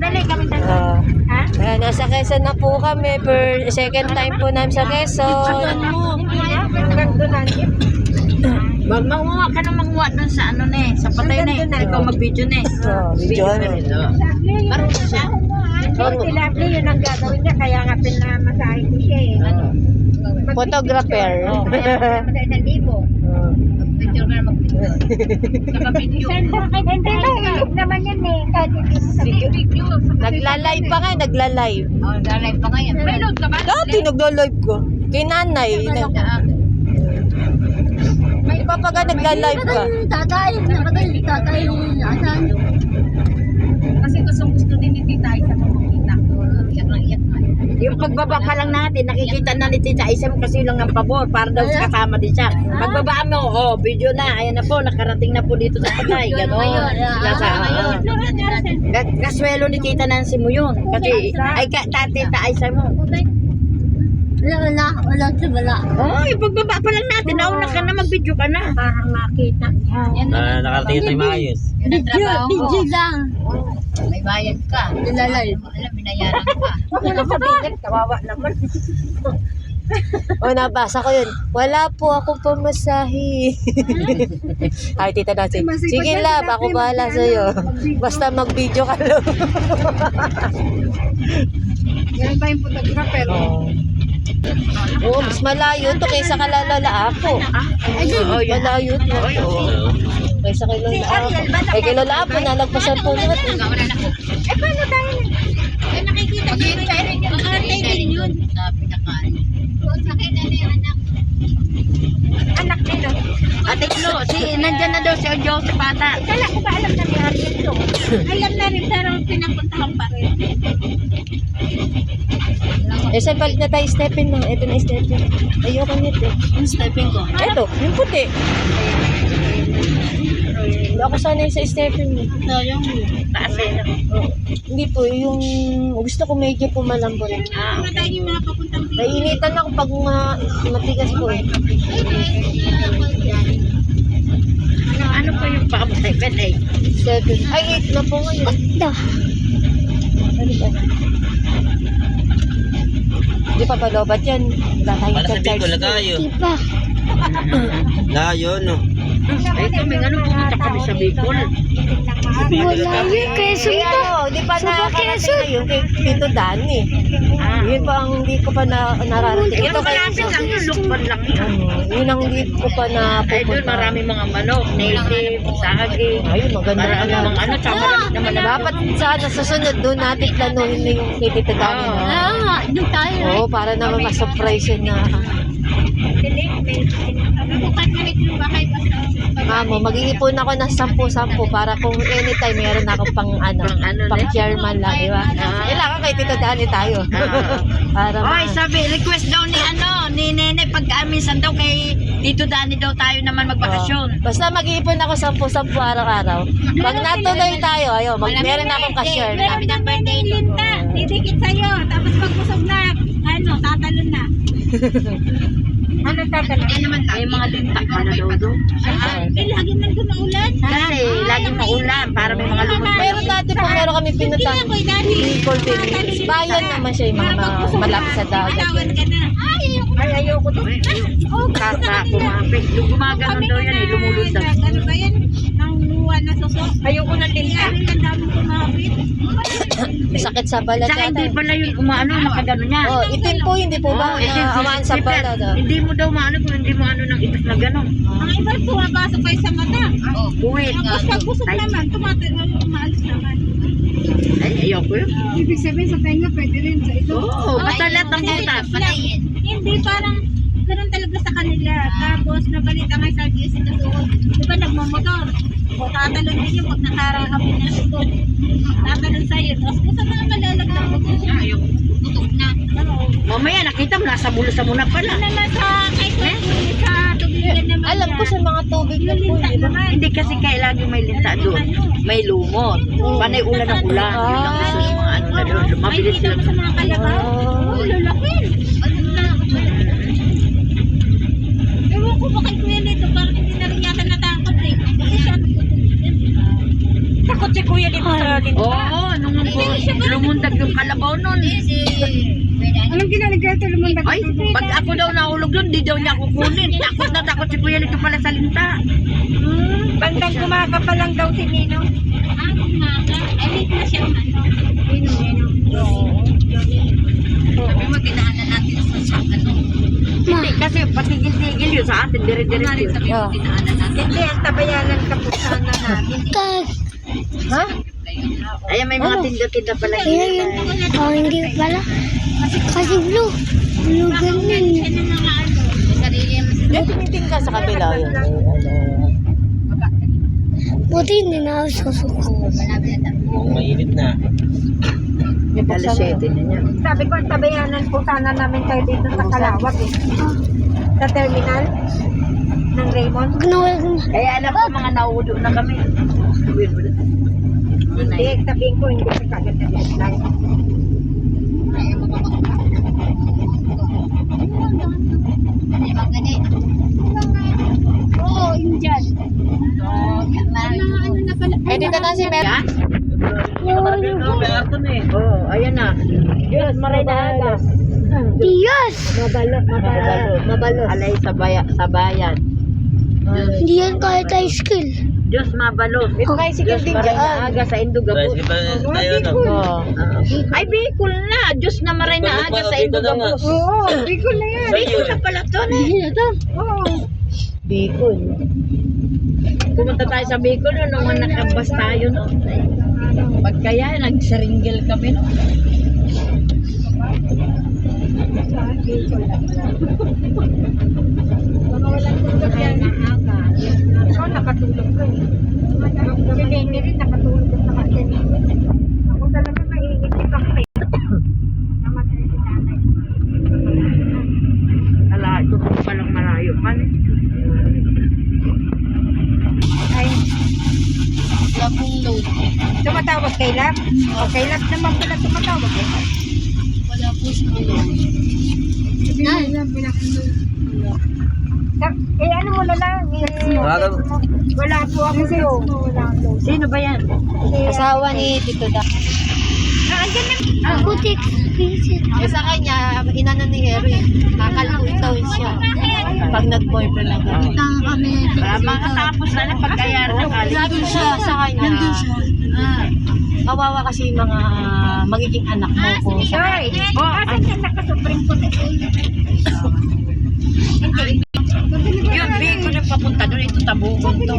Dali kami dalawa. Ha? Kaya nasa Quezon na po kami. Second time po namin sa Quezon. Manguha ka na manguha doon sa ano ne, sa patay ne. Ikaw mag-video ne. Video Marunong siya. Si Lovely yun ang gagawin niya, kaya nga pinamasahin ko siya eh. Photographer. Picture ka na mag-picture. Naka-video. Hindi na, ilip naman yan eh. Kahit hindi mo sabihin. Video. Nagla-live pa nga, nagla-live. Oh, nag-live pa ngayon. May load ka ba? Dati nagla-live ko. Kay nanay. Di ba pag nagla-live ka? Tatay, asan? Kasi gusto din ni Tita Isa makikita ko. Iyak lang iyak na. Yung pagbaba pa lang natin, nakikita na ni Tita Isam kasi lang ang pabor para daw kasama din siya. Pagbaba mo, oh, video na, ayan na po, nakarating na po dito sa patay. Gano'n. Kaswelo ni Tita Nancy mo yun. Kasi, ay, Tita Isam mo. Wala. Oh, yung pagbaba pa lang natin, nauna ka na, mag-video ka na. Para makita niya. Nakarating tayo maayos. Yun ang trabaho ko. Video lang. May bayad ka. Nilalay. Alam, binayaran ka. Huwag mo na sabihin, kawawa naman. O, nabasa ko yun. Wala po ako pamasahe. Ay, tita natin. Sige lab, ako bahala sa'yo. Basta mag-video ka lang. Yan ba yung photographer? Oo, mas malayo to kaysa kalalala ako. Malayo to. Kaysa kay Lola Apo. Eh, kay Lola Apo, nalagpasan po natin. Eh, paano tayo? Eh, nakikita niyo rin yung arte din yun. Sa pinakain. Sa akin, anak. Anak nila. Ate Klo, nandyan na daw si Joseph Ata. Kala ko ba alam na ni Ariel to? Alam na rin, pero pinapuntahan pa rin. Eh, saan palit na tayo, Stephen? Ito na, Stephen. Ayoko nito. Yung stepping ko. Ito, yung puti. Ako sana yung sa Stephen. Ito yung Taas eh. Hindi po, yung gusto ko medyo pumalambot. Ano tayo yung mga papuntang dito? Nainitan ako pag matigas po eh. Ano pa yung pakapatay? Eh. 7. Ay, 8 na po ngayon. Ano ba? Hindi pa palobat yan. Wala tayong Para sa Bicol, charge. lagayo. Iba. Layo, no? Ay, kami nga nung pumunta kami sa Bicol. Wala yung Quezon Kaya to. ano, hindi pa nakakarating ngayon kay Tito Dani. Yun pa ang hindi ko pa nararating. Ito kay Malapit lang yun, lukban lang yun. yun ang hindi ko pa na Ay, doon marami mga manok, native, saging. Ayun, maganda Marami na mga ano, tsaka marami naman na. dapat sana susunod doon natin planuhin na yung kay Tito Dani na. Doon tayo. Oo, para naman ma-surprise yun na. Mamo, mag-iipon ako ng 10-10 para kung anytime meron ako pang pang chairman lang, di ba? Kailangan kay Tito Dani tayo. Para Oy, sabi, request daw ni Nene pag minsan daw kay Tito Dani daw tayo naman magbakasyon. Basta mag-iipon ako 10-10 araw-araw. Pag natuloy tayo, ayo, meron na akong ka-share na. Meron ng birthday linta. Didikit sa'yo. Tapos pag busog na, tatalon na. Ano tatalon? Ay, mga lintak para daw doon. Lagi man doon maulan. Kasi laging maulan para may mga lumot. Pero dati po meron kami pinutang Bicol din. Bayan naman siya yung mga malapit sa dagat. Tawan ka na. Ay, ayoko to. Kaka, kumapit. Yung gumaganon daw yan eh, lumulod daw. Ano ba yan? Nang luwa na suso. Ayoko na lintak. Kaya rin ang dami kumapit. Sakit sa balat Saka hindi yata. pala yung umaano, nakagano niya. Oh, itim po, hindi po ba? Amaan sa balat. Hindi mo daw maano kung hindi mo ano ng itas na gano'n. Ang iba pumapasok kayo sa mata. Buwit. Tapos pag busog naman, umaalis naman. Ay, ayoko yun. Ibig sabihin sa tenga, pwede rin sa ito. Oo, basta lahat ng butas. Hindi, parang ganun talaga sa kanila. Tapos nabalita nga sa GS na suot. Di ba nagmamotor? O tatalon din yung pag nakarahapin na suot. Tatalon sa'yo. Tapos kung sa mga malalaglang mo siya. Ayoko. Tutok na. Mamaya nakita mo, nasa bulo sa muna pala. Ano na sa sa tubigan naman. Alam ko sa mga tubig lang po, di ba? Hindi kasi kailangan may linta doon. May lumot. Panay ulan ng ulan. Yun lang gusto ng mga ano na doon. Mabilis Makikita sila. mo sa mga kalabaw. Oo, lulakin. Ewan ko bakit kuya nito, parang hindi na rin yata natakot eh. Kasi siya, Takot si kuya dito sa linta. Oo, nung lumundag yung kalabaw nun. Anong ginagawa ito lumundag? Ay, pag ako daw nahulog doon, di daw niya kukunin. Takot na takot si Kuya Lito pala sa linta. Bandang kumaka pa lang daw si Nino. Ay, late na siya. Sabi mo, dinaanan natin sa ano. Hindi, kasi patigil-tigil yun sa atin, dire-dire yun. Sabi mo, dinaanan natin. Hindi, ang tabayanan kapusanan namin. Ha? Ayan, may mga tinda-tinda pala. Oh, hindi pala. Kasi blue. Blue ganyan. Sarili mo. Eh, tumiting ka sa kabila yun. Buti hindi na ako susuko. Mainit na. Alas 7 na niya. Sabi ko, ang tabayanan po sana namin kayo dito sa Kalawag eh. Sa terminal ng Raymond. Huwag na huwag na. Kaya alam ko mga nauulo na kami. Hindi, sabihin ko, hindi ko kagad na deadline. Oo, yun dyan. Ano na pala? Eh, dito na si Mer. Oo, ayan na. Diyos, maray na agas. Diyos! Mabalos. Alay sa bayan. Hindi yan kahit high school. Diyos, mabalos. Ito kayo si Diyos, Kilding maray na dyan. agas sa Indugabos. Guys, iba tayo no. Oo. Ay, Bicol na. Diyos na maray na agas sa Indugabos. Oo, Bicol na yan. Bicol na pala to. Oo. Bicol. Pumunta tayo sa Bicol nung nakabas tayo no. Pagkaya nagsaringgel kami no. Mga walang tulog yan. Ako, nakatulog ko eh. Si Lenny rin, nakatulog ko sa kanila. Ako talaga maiisip ako eh. Namatay si nanay. Ala, ito po palang malayo pa eh. Ay, Labong load. tumatawag kay Lab? O kay Lab naman pala tumatawag eh. Wala po sa ano. Eh ano mo na lang? Wala po ako doon. Sino ba yan? Asawa ni Tito Da. Ako experience. Eh, sa kanya, inano ni Harry. Kakalkuin daw siya. Pag nag-boyfriend na daw. Wala makatapos na na pagkayar na kali. Nandun siya sa kanya. Kawawa kasi yung mga magiging anak mo po. Joy! Asan ka nakasupreme ko? Yun, Bicol yung papunta doon. Ito Tabugon to.